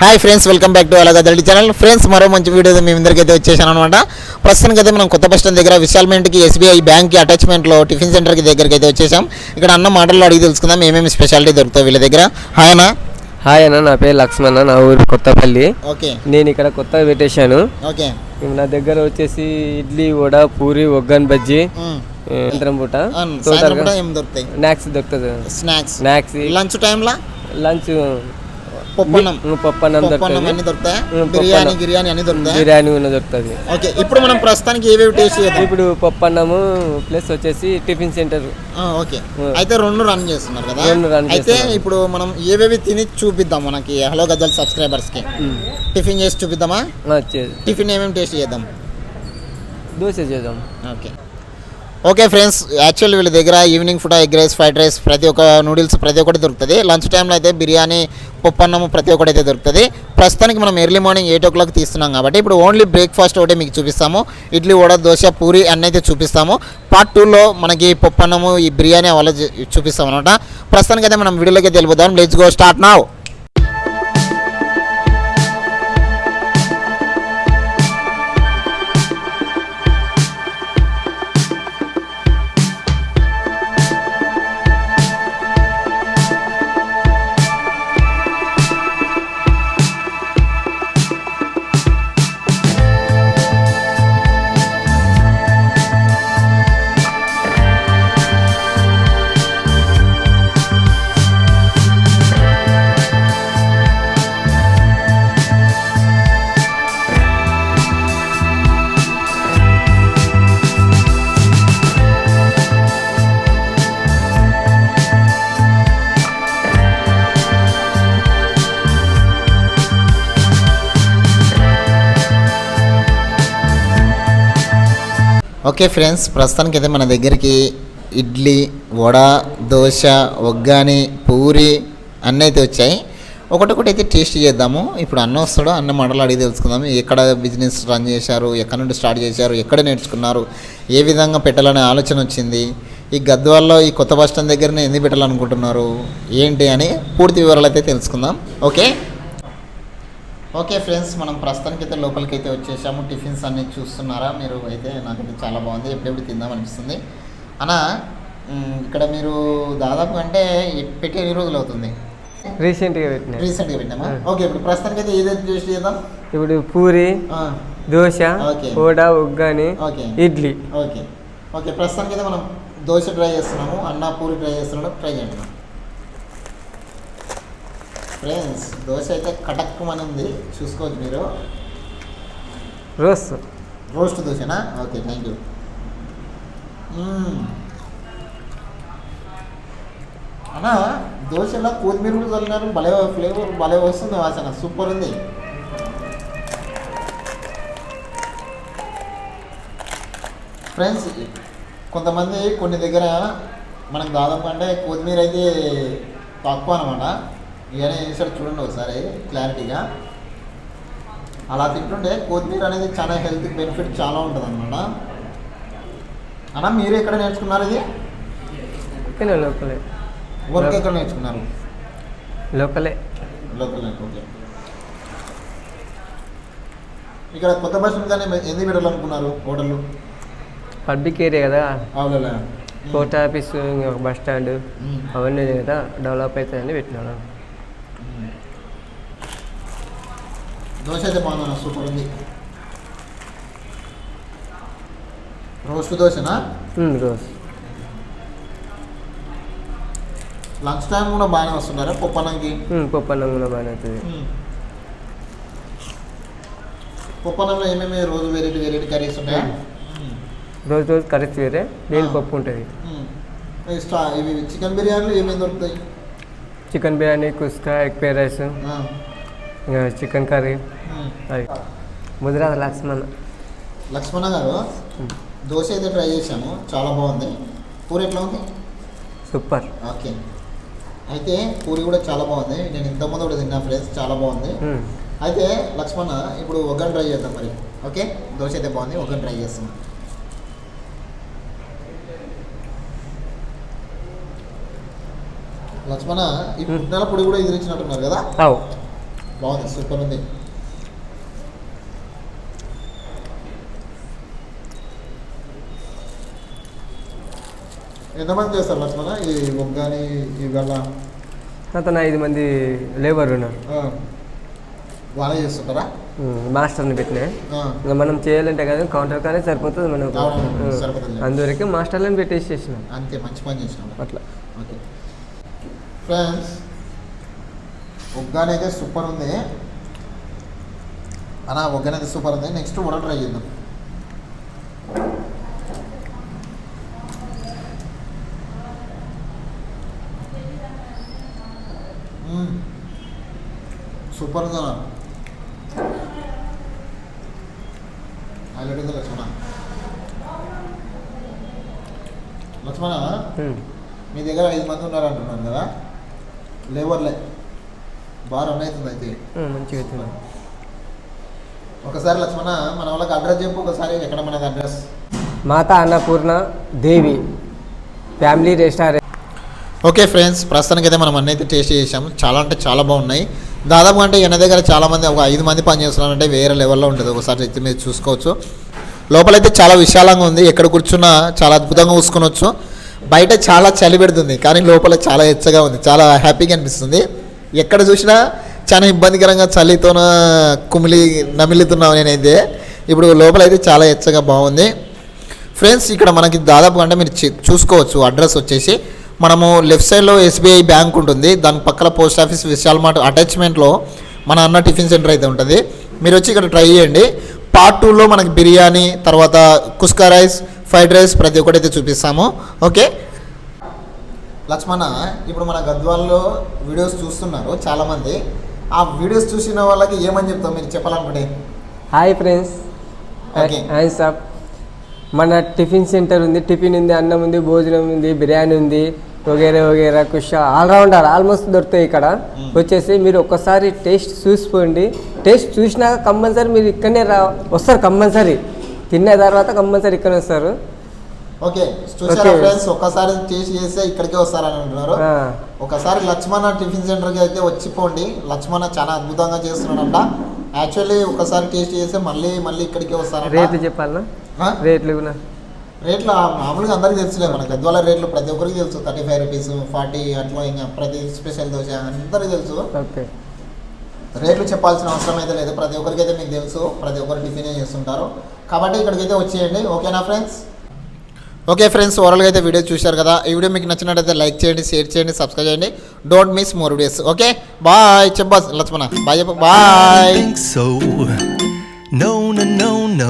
Hi friends, welcome back to Alagadalli channel. Friends, మరో మంచి video మీ అందరికైతే వచ్చేసాను అనమాట. ప్రస్తుతానికి అయితే మనం కొత్త బస్ స్టాండ్ దగ్గర విశాల్మెంట్కి ఎస్బీఐ బ్యాంక్కి అటాచ్మెంట్లో టిఫిన్ సెంటర్కి దగ్గరికి అయితే వచ్చేసాం. ఇక్కడ అన్న మాటల్లో అడిగి తెలుసుకుందాం ఏమేమి స్పెషాలిటీ దొరుకుతాయి వీళ్ళ దగ్గర. హాయ్ అన్న. హాయ్ అన్న, నా పేరు లక్ష్మణ, నా ఊరు కొత్తపల్లి. ఓకే, నేను ఇక్కడ కొత్తగా పెట్టేశాను. ఓకే, నా దగ్గర వచ్చేసి ఇడ్లీ, వడ, పూరి, ఒగ్గన్ బజ్జీ, సాయంత్రం పూట దొరుకుతాయి. స్నాక్స్ దొరుకుతుంది. స్నాక్స్ లంచ్ టైంలో లంచ్ పప్పన్నం దొరుకుతాయి. బిర్యానీ అన్ని దొరుకుతాయి. బిర్యానీ దొరుకుతుంది. ఓకే, ఇప్పుడు మనం ప్రస్తుతానికి ఏవేవి టేస్ట్ చేద్దాం. ఇప్పుడు పప్పన్నము ప్లస్ వచ్చేసి టిఫిన్ సెంటర్. ఓకే, అయితే రెండు రన్ చేస్తున్నారు కదా. అయితే ఇప్పుడు మనం ఏవేవి తిని చూపిద్దాం మనకి హలో గద్దల్ సబ్స్క్రైబర్స్ కి. టిఫిన్ చేసి చూపిద్దామా? టిఫిన్ ఏమేమి టేస్ట్ చేద్దాం? దోశ చేద్దాం. ఓకే ఫ్రెండ్స్, యాక్చువల్లీ వీళ్ళ దగ్గర evening food egg rice, fried rice, ప్రతి ఒక్క నూడిల్స్ ప్రతి ఒక్కటి దొరుకుతుంది. లంచ్ టైంలో అయితే బిర్యానీ, పప్పన్నము ప్రతి ఒక్కటి అయితే దొరుకుతుంది. ప్రస్తుతానికి మనం ఎర్లీ మార్నింగ్ 8 o'clock తీస్తున్నాం కాబట్టి ఇప్పుడు ఓన్లీ బ్రేక్ఫాస్ట్ ఒకటే మీకు చూపిస్తాము. ఇడ్లీ, వడ, దోశ, పూరి అన్నీ అయితే చూపిస్తాము. పార్ట్ 2లో మనకి పప్పన్నము, ఈ బిర్యానీ అలా చూపిస్తాం అనమాట. ప్రస్తుతానికి అయితే మనం వీడియోలోకి వెళ్ళిపోదాం. Let's go, start now. Okay friends, ప్రస్తుతానికి అయితే మన దగ్గరికి ఇడ్లీ, వడ, దోశ, ఒగ్గాని, పూరి అన్నీ అయితే వచ్చాయి. ఒకటొకటి అయితే టేస్ట్ చేద్దాము. ఇప్పుడు అన్న వస్తాడో అన్న మాటలు అడిగి తెలుసుకుందాము. ఎక్కడ బిజినెస్ రన్ చేశారు, ఎక్కడ నుండి స్టార్ట్ చేశారు, ఎక్కడ నేర్చుకున్నారు, ఏ విధంగా పెట్టాలనే ఆలోచన వచ్చింది, ఈ గద్వాల్లో ఈ కొత్త బస్ స్టాండ్ దగ్గరనే ఎందుకు పెట్టాలనుకుంటున్నారు, ఏంటి అని పూర్తి వివరాలు అయితే తెలుసుకుందాం. ఓకే ఫ్రెండ్స్, మనం ప్రస్తుతానికి అయితే లోపలికి అయితే వచ్చేసాము. టిఫిన్స్ అన్నీ చూస్తున్నారా మీరు? అయితే నాకైతే చాలా బాగుంది, ఎప్పుడెప్పుడు తిందాం అనిపిస్తుంది. అన్న, ఇక్కడ మీరు దాదాపు అంటే పెట్టి ఎన్ని రోజులు అవుతుంది? రీసెంట్గా పెట్టినామా? ఓకే, ఇప్పుడు ప్రస్తుతానికి అయితే ఏదైతే టేస్ట్ చేద్దాం. ఇప్పుడు పూరి, దోశ, వడ, ఒగ్గాని, ఇడ్లీ. ఓకే ఓకే, ప్రస్తుతానికి అయితే మనం దోశ ట్రై చేస్తున్నాము, అన్న పూరి ట్రై చేస్తున్నాడు. ట్రై చేయండి ఫ్రెండ్స్. దోశ అయితే కటక్కుమని ఉంది, చూసుకోవచ్చు మీరు. రోస్ట్ దోశనా? Okay, thank you. అన్న, దోశలో కొత్తిమీర కూడా చల్లినారు, భలే ఫ్లేవర్ భలే వస్తుంది, వాసన సూపర్ ఉంది. ఫ్రెండ్స్, కొంతమంది కొన్ని దగ్గర మనకు దాదాపు అంటే కొత్తిమీర అయితే తక్కువ అనమాట. ఇవన్నీ వేసాడు చూడండి ఒకసారి క్లారిటీగా. అలా తింటుంటే కొత్తిమీర అనేది చాలా హెల్త్ బెనిఫిట్ చాలా ఉంటుంది అనమాట. అన్న, మీరు ఎక్కడ నేర్చుకున్నారు ఇది? లోకలే. వర్క్ ఎక్కడ నేర్చుకున్నారు? లోకలే. ఓకే. ఇక్కడ కొత్త బస్ కానీ ఎందుకు పెట్టాలనుకున్నారు హోటల్? పబ్లిక్ ఏరియా కదా, అవునా? పోస్ట్ ఆఫీస్, బస్ స్టాండ్ అవన్నీ కదా డెవలప్ అవుతాయని పెట్టినాను. దోశ అయితే బాగుంది, సూపర్ ఉంది. రోస్ట్ దోశనా? రోస్ట్. లంచ్ టైం కూడా బాగానే వస్తున్నారా పప్పన్నంకి? పప్పన్నం కూడా బాగానే అవుతుంది. పప్పన్నంలో ఏమేమి రోజు వెరైటీ కర్రీస్ ఉంటాయి? రోజు కర్రీస్ వేరే, డైలీ పప్పు ఉంటుంది. ఇవి చికెన్ బిర్యానీలు ఏమేమి దొరుకుతాయి? Chicken biryani, kuska, egg fried rice, ఇంకా చికెన్ కర్రీ. అది ముదిరాజ్ లక్ష్మణ గారు, దోశ అయితే ట్రై చేశాము, చాలా బాగుంది. పూరి ఎట్లా ఉంది? సూపర్. ఓకే, అయితే పూరి కూడా చాలా బాగుంది. నేను ఇంతకుముందు కూడా తిన్నా ఫ్రెండ్స్, చాలా బాగుంది. అయితే లక్ష్మణ, ఇప్పుడు ఒగ్గని ట్రై చేద్దాం మరి. ఓకే, దోశ అయితే బాగుంది, ఒగ్గని ట్రై చేస్తున్నాం. లక్ష్మణ, ఈ పుట్నాల పొడి కూడా ఎదిరించినట్టున్నారు కదా? బాగుంది, సూపర్ ఉంది. ఎంతమంది చేస్తారు లక్ష్మణ ఈ ఒగ్గాని ఇవల్ల? అతను 5 మంది లేబర్ ఉన్నారు. వాళ్ళే చేస్తుంటారా? మాస్టర్ని పెట్టినా ఆ. ఇంకా మనం చేయాలంటే కదా కౌంటర్ కానీ సరిపోతుంది మనకు. అవును, సరిపోతుంది. అందువరకు మాస్టర్లను పెట్టేసి చేసినాం అంతే, మంచి పని చేసినాం. అట్లా. ఓకే ఫ్రెండ్స్, ఒగ్గాని అయితే సూపర్ ఉంది అన్న, ఒగ్గాని అయితే సూపర్ ఉంది. నెక్స్ట్ వడ ట్రై చేద్దాం. సూపర్ ఉందా? హైలైట్ ఉంది లక్ష్మణ. లక్ష్మణ, మీ దగ్గర 5 మంది ఉన్నారు అంటున్నాను కదా, లేబర్లే బాగా రన్ అవుతుంది అయితే. మంచిగా అవుతుంది. ఒకసారి లక్ష్మణ మన వాళ్ళకి అడ్రస్ చెప్పు ఒకసారి, ఎక్కడ మనది అడ్రస్? మాతా అన్నపూర్ణ దేవి ఫ్యామిలీ రెస్టారెంట్. ఓకే ఫ్రెండ్స్, ప్రస్తుతానికి అయితే మనం అన్నీ అయితే టేస్ట్ చేసాము. చాలా అంటే చాలా బాగున్నాయి. దాదాపు అంటే ఈయన దగ్గర చాలామంది ఒక 5 మంది పని చేస్తున్నారంటే వేరే లెవెల్లో ఉంటుంది. ఒకసారి అయితే మీరు చూసుకోవచ్చు. లోపలైతే చాలా విశాలంగా ఉంది, ఎక్కడ కూర్చున్నా చాలా అద్భుతంగా చూసుకోవచ్చు. బయట చాలా చలి పెడుతుంది కానీ లోపల చాలా ఎచ్చగా ఉంది, చాలా హ్యాపీగా అనిపిస్తుంది. ఎక్కడ చూసినా చాలా ఇబ్బందికరంగా చలితోన నమిలుతున్నావు నేనైతే. ఇప్పుడు లోపలైతే చాలా ఎచ్చగా బాగుంది ఫ్రెండ్స్. ఇక్కడ మనకి దాదాపు అంటే మీరు చూసుకోవచ్చు అడ్రస్ వచ్చేసి, మనము లెఫ్ట్ సైడ్లో ఎస్బీఐ బ్యాంక్ ఉంటుంది, దాని పక్కన పోస్ట్ ఆఫీస్ విశాల్ మార్ట్ అటాచ్మెంట్లో మన అన్న టిఫిన్ సెంటర్ అయితే ఉంటుంది. మీరు వచ్చి ఇక్కడ ట్రై చేయండి. పార్ట్ 2లో మనకి బిర్యానీ, తర్వాత కుస్కా రైస్, ఫ్రైడ్ రైస్ ప్రతి ఒక్కటి అయితే చూపిస్తాము. ఓకే లక్ష్మణ, ఇప్పుడు మన గద్వాల్లో వీడియోస్ చూస్తున్నారు చాలామంది. ఆ వీడియోస్ చూసిన వాళ్ళకి ఏమని చెప్తాం మీరు చెప్పాలనుకుంటే? హాయ్ ఫ్రెండ్స్, హాయ్ సాబ్. మన టిఫిన్ సెంటర్ ఉంది, టిఫిన్ ఉంది, అన్నం ఉంది, భోజనం ఉంది, బిర్యానీ ఉంది, వగేరా వగేరా కుషా ఆల్రౌండర్ ఆల్మోస్ట్ దొరుకుతాయి ఇక్కడ. వచ్చేసి మీరు ఒక్కసారి టేస్ట్ చూసిపోండి. టేస్ట్ చూసినాక కంపల్సరీ మీరు ఇక్కడనే వస్తారు. కంపల్సరీ తిన్న తర్వాత కంపల్సరీ ఇక్కడ వస్తారు. ఓకే చూసారా ఫ్రెండ్స్, ఒక్కసారి టేస్ట్ చేస్తే ఇక్కడికే వస్తారని అంటున్నారు. ఒకసారి లక్ష్మణ టిఫిన్ సెంటర్కి అయితే వచ్చిపోండి. లక్ష్మణ చాలా అద్భుతంగా చేస్తున్నాడంట. యాక్చువల్లీ ఒకసారి టేస్ట్ చేస్తే మళ్ళీ మళ్ళీ ఇక్కడికే వస్తారంట. రేట్లు చెప్పాలన్నా? రేట్లు రేట్లు మామూలుగా అందరికీ తెలుసులే, మన గద్వాల రేట్లు ప్రతి ఒక్కరికి తెలుసు. 35 రూపీస్, 40 అట్లా, ఇంకా ప్రతి స్పెషల్ దోశ అందరికీ తెలుసు. ఓకే, రేట్లు చెప్పాల్సిన అవసరం అయితే లేదు, ప్రతి ఒక్కరికి అయితే మీకు తెలుసు. ప్రతి ఒక్కరు టిఫిన్ చేస్తుంటారు కాబట్టి ఇక్కడికైతే వచ్చేయండి. ఓకేనా ఫ్రెండ్స్? ఓకే ఫ్రెండ్స్, ఓవరాల్గా అయితే వీడియో చూశారు కదా. ఈ వీడియో మీకు నచ్చినట్టయితే లైక్ చేయండి, షేర్ చేయండి, సబ్స్క్రైబ్ చేయండి. Don't miss more videos. Okay bye. చెప్పా లక్ష్మణ బాయ్ చెప్పు. Bye. No, no, no, no.